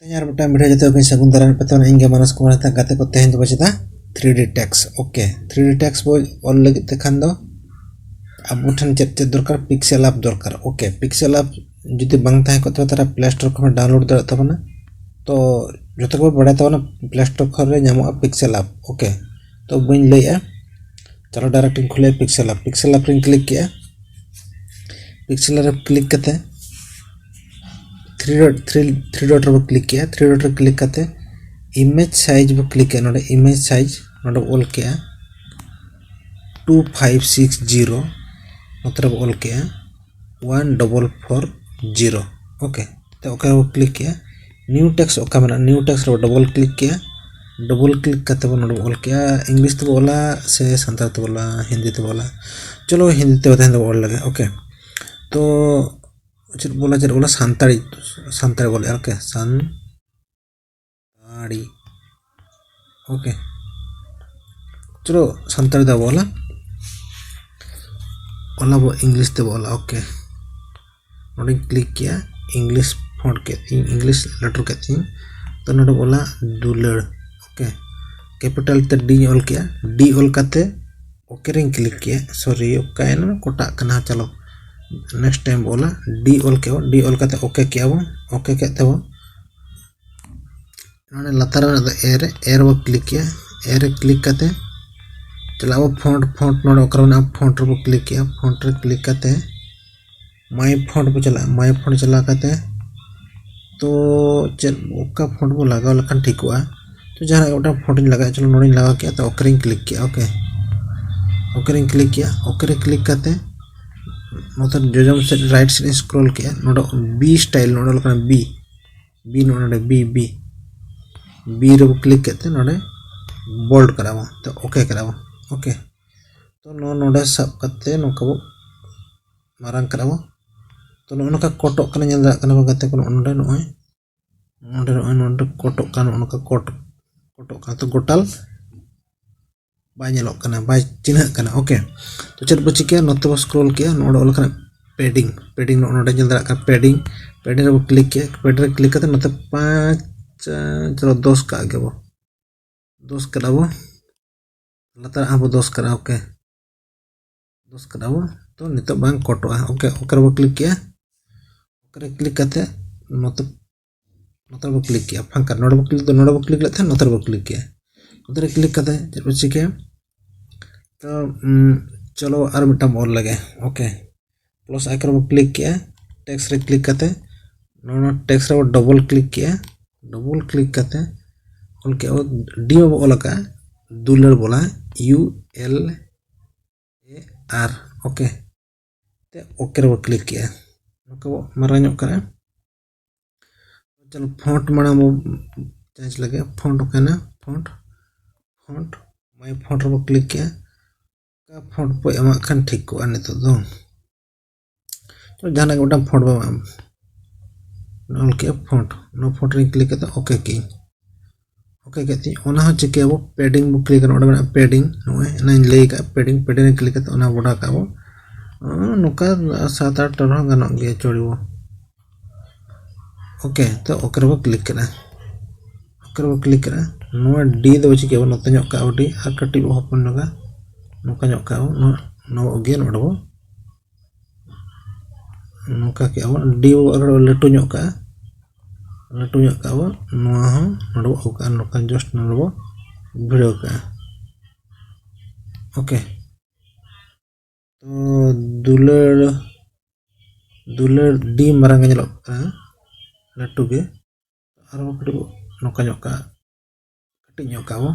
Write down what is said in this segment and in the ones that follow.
तैयार बटा वीडियो जते को सगुन दरान पतन इंगे मानस कुमार था गाते को तेहन दो बचदा 3D text okay 3D text बो ऑल लगे तखन दो अब ठन चेत दरकार पिक्सेल ऐप दरकार ओके पिक्सेल ऐप जदि बंग थाहे को तारा प्ले स्टोर को डाउनलोड दर तबना तो जते को बड़ा तबना प्ले स्टोर को रे नामो पिक्सेल ऐप ओके तो बइन लैया चलो डायरेक्ट खुले पिक्सेल ऐप रे क्लिक किया पिक्सेल ऐप क्लिक करते थ्री डॉट पर क्लिक किया थ्री डॉट पर क्लिक करते इमेज साइज पर क्लिक किया नोडे इमेज साइज नोडे ऑल किया 2560 मतलब ऑल किया 1440 ओके तो ओके वो क्लिक किया न्यू टेक्स्ट ओका में न्यू टेक्स्ट डबल क्लिक किया डबल क्लिक करते नोडे ऑल किया इंग्लिश तो बोला से संताल तो बोला हिंदी तो बोला चलो हिंदी तो बताएं तो ऑल लगे ओके तो चल बोला संताड़ी बोले ओके संताड़ी ओके चलो संताड़ी दा बोला वो इंग्लिश ते बोला ओके नोडे क्लिक किया इंग्लिश फॉन्ट के इंग्लिश लेटर के तो नोडे बोला दुलड़ ओके कैपिटल ते डी ऑल किया डी ऑल करते ओके रिंग क्लिक किया सॉरी ओके है ना कोटा कना चलो नेक्स्ट टाइम बोला डी ऑल करते ओके किया वो ओके कहते वो इन्होंने लतार एर वो क्लिक किया एर क्लिक करते चला वो फॉन्ट नोडे ओकर में फॉन्ट रे क्लिक किया फॉन्ट रे क्लिक करते माय फॉन्ट पे चला करते तो चल ओका फॉन्ट को लगा लखन ठीक हुआ तो जहां ओटा फॉन्ट लगा चलो नोडे लगा किया तो ओके रिंग क्लिक किया ओके रिंग क्लिक किया ओके रे क्लिक करते मतलब जोजम से राइट साइड स्क्रॉल किया नोडे बी स्टाइल नोडे लखन बी नोडे बी रे क्लिक करते नोडे बोल्ड करावा तो ओके करावा ओके तो नोडे सब करते नोका मारंग करावा तो नोका कोटो कने नेल दा कने बगते को नोडे कोटो कने नोका कोटो का तो गोटाल बाय नेलो कना बाय चिन्ह कना ओके तो चल बच किया नोते स्क्रॉल किया नोडे ओल कना पेडिंग नोडे नेल दा पेडिंग रे क्लिक किया पेडिंग रे क्लिक करते नोते 5 चलो 10 का आगे वो 10 करा वो लतार अब 10 करा ओके 10 करा वो तो नितो बांग कोटो ओके ओकर वो क्लिक किया ओकर क्लिक करते नोते वो क्लिक किया फंका नोडे वो क्लिक लेते नोते वो क्लिक किया उधर क्लिक करते चल बच किया तो चलो और मिटम और लगे ओके प्लस आइकन वो क्लिक किया टेक्स्ट रे क्लिक करते नो टेक्स्ट रे वो डबल क्लिक करते ऑल के वो डी में ऑल का दुलड़ बोला ULAR ओके ते ओके रे वो क्लिक किया ओके वो मराño करे चलो फॉन्ट माना वो चेंज लगे फॉन्ट ओके ना फॉन्ट माय फॉन्ट रे वो क्लिक किया का फॉन्ट पे एमा खान ठीक को आने तो जाना गोटा फॉन्ट बा नॉल के फॉन्ट नो फॉन्ट रे क्लिक करते ओके की ओके कहती ओना हो चेक वो पेडिंग वो क्लिक करना ओडा पेडिंग नोए ना ले का पेडिंग रे क्लिक करते ओना बोडा का वो नुका 7-8 टर्न गानो गया चोड़ी वो ओके तो ओके रे क्लिक करा नो डी दो चेक वो नते नो का डी आ कटी ओपन नगा नुका नो का नो गे नोडो नुका के वो डी अगर लटू नो का वो नुआ हो नोडो ओका नुका जस्ट नोडो वीडियो का ओके तो दुलड़ डी मारंग नेलो का लटू गे और वो कटी नुका नो का कटी नो का वो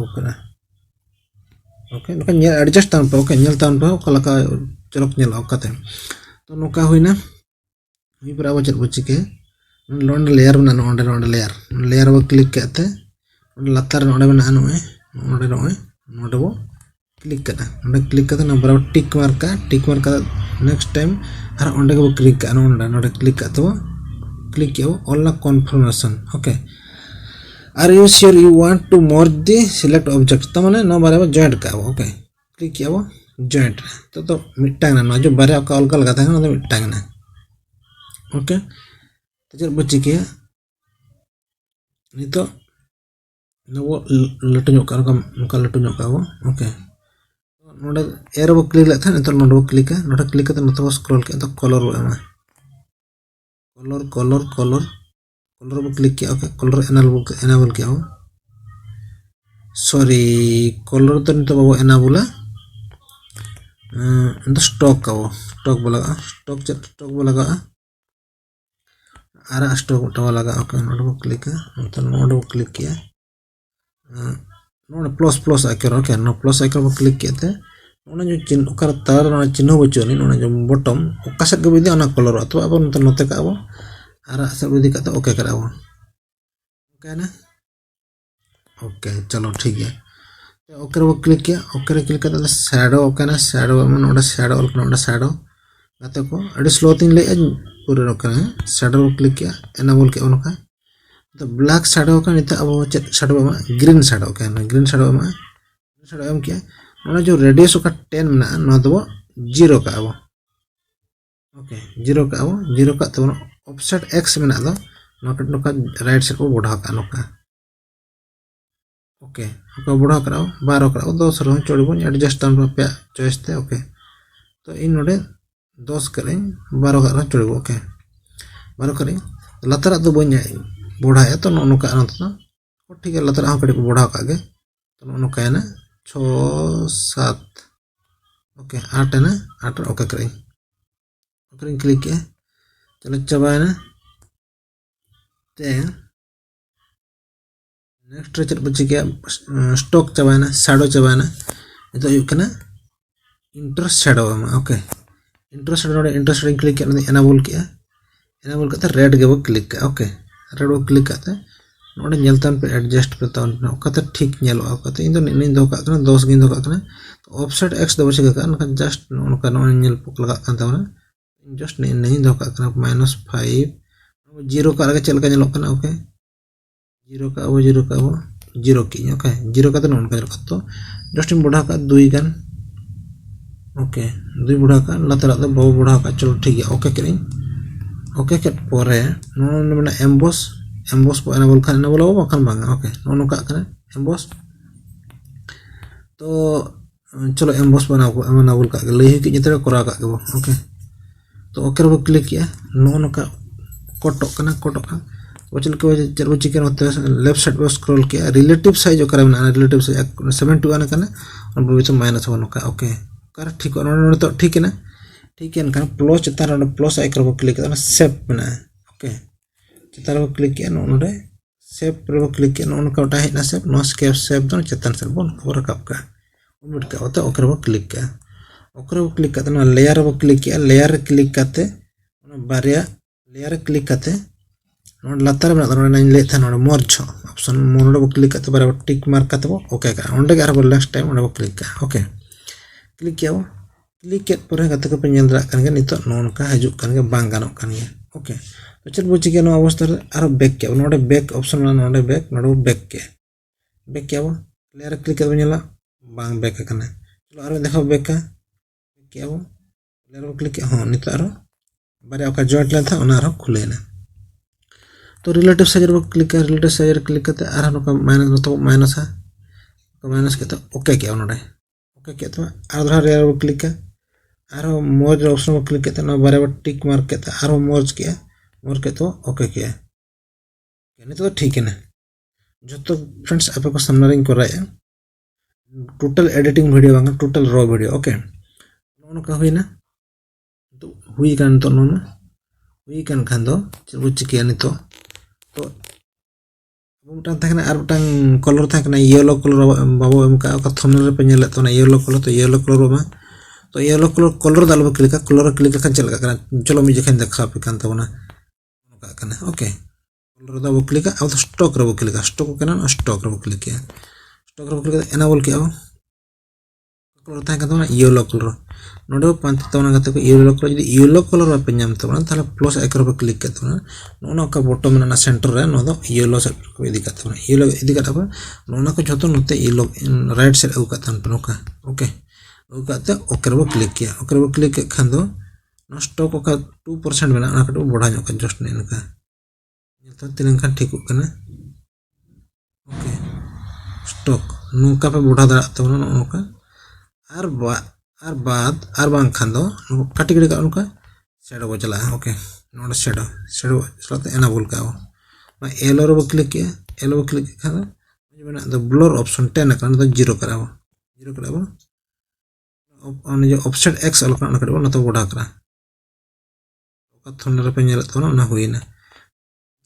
ओके ओके नुका एडजस्ट तान पे ओके नेल तान पे ओका लका चलो नेल ओकाते तो नुका हुईना हुई पर अब चल बच के लोंड लेयर बना नोंडे लेयर वो क्लिक करते लतार नोंडे बना नोंडे वो क्लिक करते ना बराबर टिक मार्क का नेक्स्ट टाइम हर ओंडे को क्लिक का नोंडे क्लिक करते वो क्लिक किया वो all confirmation okay are you sure you want to merge the select object तो माने नो बारे में जॉइंट का ओके क्लिक किया वो जॉइंट तो मिटांग ना जो बारे का अलग लगा था ना तो मिटांग ना ओके तो चल बो चिकिया नितो नबो लटु ᱧᱚᱜ का नोका लटु ᱧᱚᱜ का वो ओके नोडे एरो बो क्लिक लेता नितो नोडे बो क्लिक करते नतो बो स्क्रॉल के तो कलर बो एमा कलर बो क्लिक किया ओके कलर एनेबल किया वो सॉरी कलर तो नितो बाबो एनेबल तो स्टॉक का वो स्टॉक बो लगा आरा स्टॉक टवा लगा ओके नोडे बो क्लिक तो नोडे बो क्लिक किया नोडे प्लस आइकन ओके नो प्लस आइकन बो क्लिक किया थे नोडे जो चिन्ह ओकर तार नोडे चिन्ह बचोनी नोडे जो बॉटम ओका सेट के बिदि ओना कलर तो अब नोते का अब आरा से बिदि का ओके करा अब ओके ना ओके चलो ठीक है ओके बो क्लिक किया ओके रे क्लिक करते शैडो ओके ना शैडो नोडे शैडो नोडे शैडो गाते को अड़ी स्लो थिंग ले पूरे ओके शैडो बो क्लिक किया एनेबल के ओनका तो ब्लैक शैडो का निते अब शैडो में ग्रीन शैडो का ग्रीन शैडो एम किया नोडे जो रेडियस का 10 में ना दो 0 का अब ओके 0 का अब 0 का तो ऑफसेट x में ना दो नोका राइट साइड को बढ़ा का नोका ओके ओके बढ़ा कराओ 12 कराओ 10 रहो चोड़बो एडजस्ट तन पे चॉइस थे ओके तो इन नोडे 10 करें 12 का चोड़बो ओके 12 करें लतरा तो बन्या बढ़ाया तो नोका तो ठीक है लतरा हम कड़ी को बढ़ा का तो नोका है ना 6 7 ओके 8 है ना 8 ओके करें क्लिक किया चलो चबाए ना ते नेक्स्ट चल बच्चे क्या स्टॉक चबाए ना शैडो चबाए ना तो युकना interest shadow okay interest click किया एनेबल करते रेड के वो क्लिक का ओके रेड वो क्लिक करते नोडे नेलतान पे एडजस्ट पे तो ओकाते ठीक नेलो ओकाते इन दो का 10 गिन दो का तो ऑफसेट x दो बचे का जस्ट नोका नो नेल पुक लगा का तावना जस्ट नहीं दो का -5 0 का आगे चल का नेलो का ओके 0 का वो 0 की ओके 0 का तो नोन का तो जस्ट इन बढ़ा का 2 गन ओके 2 बढ़ा का लतरा तो बहु बढ़ा का चलो ठीक है ओके करें ओके के पोरे नोन में एम्बोस को एनेबल खान एनेबल हो बखान बांगा ओके नोन का करना एम्बोस तो चलो एम्बोस बनाओ एनेबल का लई के जितने करा का ओके तो ओके रो क्लिक किया नोन का कोटो का वो चल के चलो चिकन होते लेफ्ट साइड पे स्क्रॉल किया रिलेटिव साइज ओकर में रिलेटिव साइज 71 करना और तो -1 का ओके कर ठीक है तो ठीक है ना ठीक है ना प्लस चितार प्लस आइकन को क्लिक करना सेव में ओके चितार को क्लिक किया नोडे सेव पर क्लिक किया नोन का उठा है सेव नो स्केप सेव दो चितान से बोन और कप का उमिट का होता ओकर को क्लिक किया ओकर को क्लिक करते ना लेयर को क्लिक किया लेयर क्लिक करते बारिया लेयर क्लिक करते नोड लतार में नोडे ले था नोडे मर्ज ऑप्शन नोडे को क्लिक करते बारे टिक मार्क करते ओके का ओंडे के आरो नेक्स्ट टाइम ओंडे को क्लिक का ओके क्लिक किया क्लिक के पर गाते को पे नेल दरा कान गे नितो नोनका हजू कान गे बांग गानो कान गे ओके तो चल बुझी के नो अवस्था रे आरो बैक के नोडे बैक ऑप्शन ना नोडे बैक के वो लेयर क्लिक कर नेला बांग बैक काने चलो आरो देखो बैक का के वो लेयर को क्लिक हां नितो आरो बारे ओका जॉइंट लेन था ओना आरो खुलेना तो रिलेटिव साइज को क्लिक कर रिलेटिव साइज क्लिक करते आरो नो माइनस है माइनस के तो ओके के नोडे ओके के तो आरो लेयर को क्लिक कर आरो मर्ज ऑप्शन को क्लिक करते ना बारे टिक मार्क करते आरो मर्ज के तो ओके किया यानी तो ठीक है ना जो तो फ्रेंड्स आप को सामने रिंग कर रहा है टोटल एडिटिंग वीडियो बांगा टोटल रॉ वीडियो ओके नोन का हुई ना तो हुई कान तो नोन हुई कान खान दो चल चिकिया नि तो बुटान थाकना आर बुटान कलर थाकना येलो कलर बाबो एम का थंबनेल रे पे नेले तो ना येलो कलर बाबा तो येलो कलर दाल क्लिक कर चल का चलो मुझे खन देखा पे कान तबना का ओके कलर दा वो क्लिक अब स्टॉक रे वो क्लिक स्टॉक करना स्टॉक रे वो क्लिक किया स्टॉक रे वो क्लिक एनेबल किया कलर था का येलो कलर नोडे पांच तवना गते को येलो कलर पे नाम तबना ताले प्लस आइकन पे क्लिक करते ना नोना का बॉटम में ना सेंटर रे नो दो येलो साइड को इदी करते ना येलो इदी करता नोना को जतो नते येलो राइट साइड au करता नोका ओके ओकाते ओके रो क्लिक किया ओके रो क्लिक खान दो स्टॉक का 2% में ना बढ़ा जस्ट नहीं इनका तो तीन खान ठीक ओके स्टॉक नौका पे बढ़ा दाड़ा तो नौका और बाद खान दो काटी गड़ी का उनका शेडो को चला ओके नोट शेडो चलाते एनाबल का एलो रो क्लिक किया एलो क्लिक खान दो ब्लर ऑप्शन 10 का तो जीरो कराबो जो ऑफसेट एक्स अलका ना करबो ना तो बढ़ा करा ओका थोन रे पे नेल तो ना होइना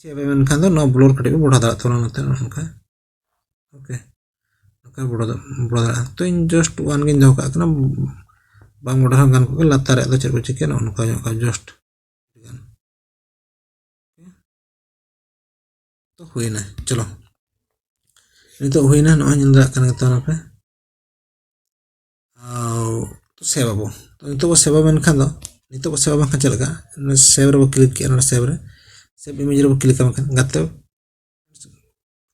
चेबे मन खान दो नो ब्लर कटे बढ़ा दाड़ा तो ना उनका ओके ओका बढ़ा तो इन जस्ट वन गिन दो का ना बांग बढ़ा गान को लाता रे दो चेर को चिके ना उनका जस्ट तो हुईना चलो नितो हुईना नो ᱧᱮᱞ ᱫᱟᱲᱮᱭᱟᱜ ᱠᱟᱱᱟ ᱛᱚ ᱱᱟᱯᱮ तो सेव आबो तो नितो को सेव बन खान दो नितो को सेव बन खान चलगा सेव रे क्लिक किया ना सेव इमेज रे क्लिक करन गाते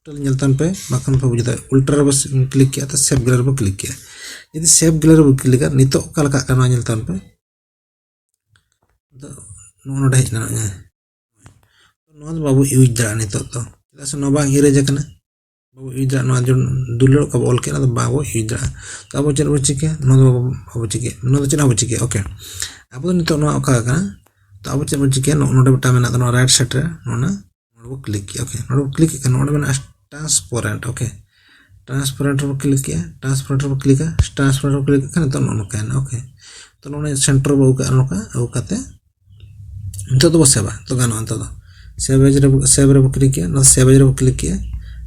टोटल ᱧᱮᱞᱛᱟᱱ पे बाखन पे बुझता उल्टा रे क्लिक किया तो सेव ग्लेर पे क्लिक किया यदि सेव ग्लेर पे क्लिक कर नितो का लगा करना ᱧᱮᱞᱛᱟᱱ पे तो नो ढाई ना नो बाबू यूज दरा नितो तो जैसे नो बांग इरेज करना बाबू यूज दरा नो जो दुलड़ का ऑल के ना तो बाबू यूज दरा तो अब चल बच्चे के नो बाबू चिके नो तो चना बच्चे के ओके अब तो नितो नो का करना तो अब चल बच्चे के नो बटा में ना तो राइट साइड रे नो क्लिक किया ओके नो क्लिक करना नो में ट्रांसपेरेंट ओके ट्रांसपेरेंट पे क्लिक किया ट्रांसपेरेंट पे क्लिक ट्रांसपेरेंट पे क्लिक करना तो नो का ओके तो नो सेंटर बो का नो का ओ काते तो तो सेवा तो गानो अंत तो सेव रे क्लिक किया ना सेव रे क्लिक किया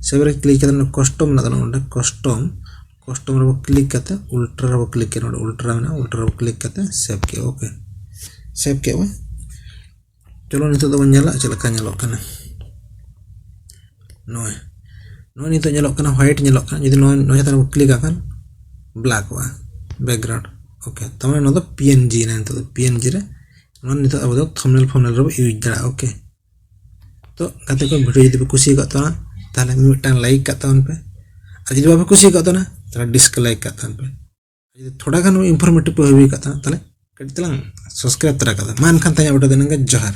सेव रे क्लिक करना कस्टम ना तो कस्टम रे क्लिक करते उल्टा रे क्लिक किया उल्टा रे क्लिक करते सेव किया ओके सेव किया चलो नितो तो बन चला का नेलो कना नो नितो नेलो कना व्हाइट नेलो कना यदि नो जता क्लिक आकन ब्लैक वा बैकग्राउंड ओके तमे नो तो पीएनजी ना तो पीएनजी रे नो नितो अब तो थंबनेल रे यूज दरा ओके तो गाते को वीडियो यदि खुशी का तो ताले मिटान लाइक का तन पे आज यदि बापे खुशी का तो ना ताले डिसलाइक का तन पे यदि थोड़ा गान इंफॉर्मेटिव पे होबी का ताले कटि तलांग सब्सक्राइब तरा का मान खान तया बटा देनगा जहर।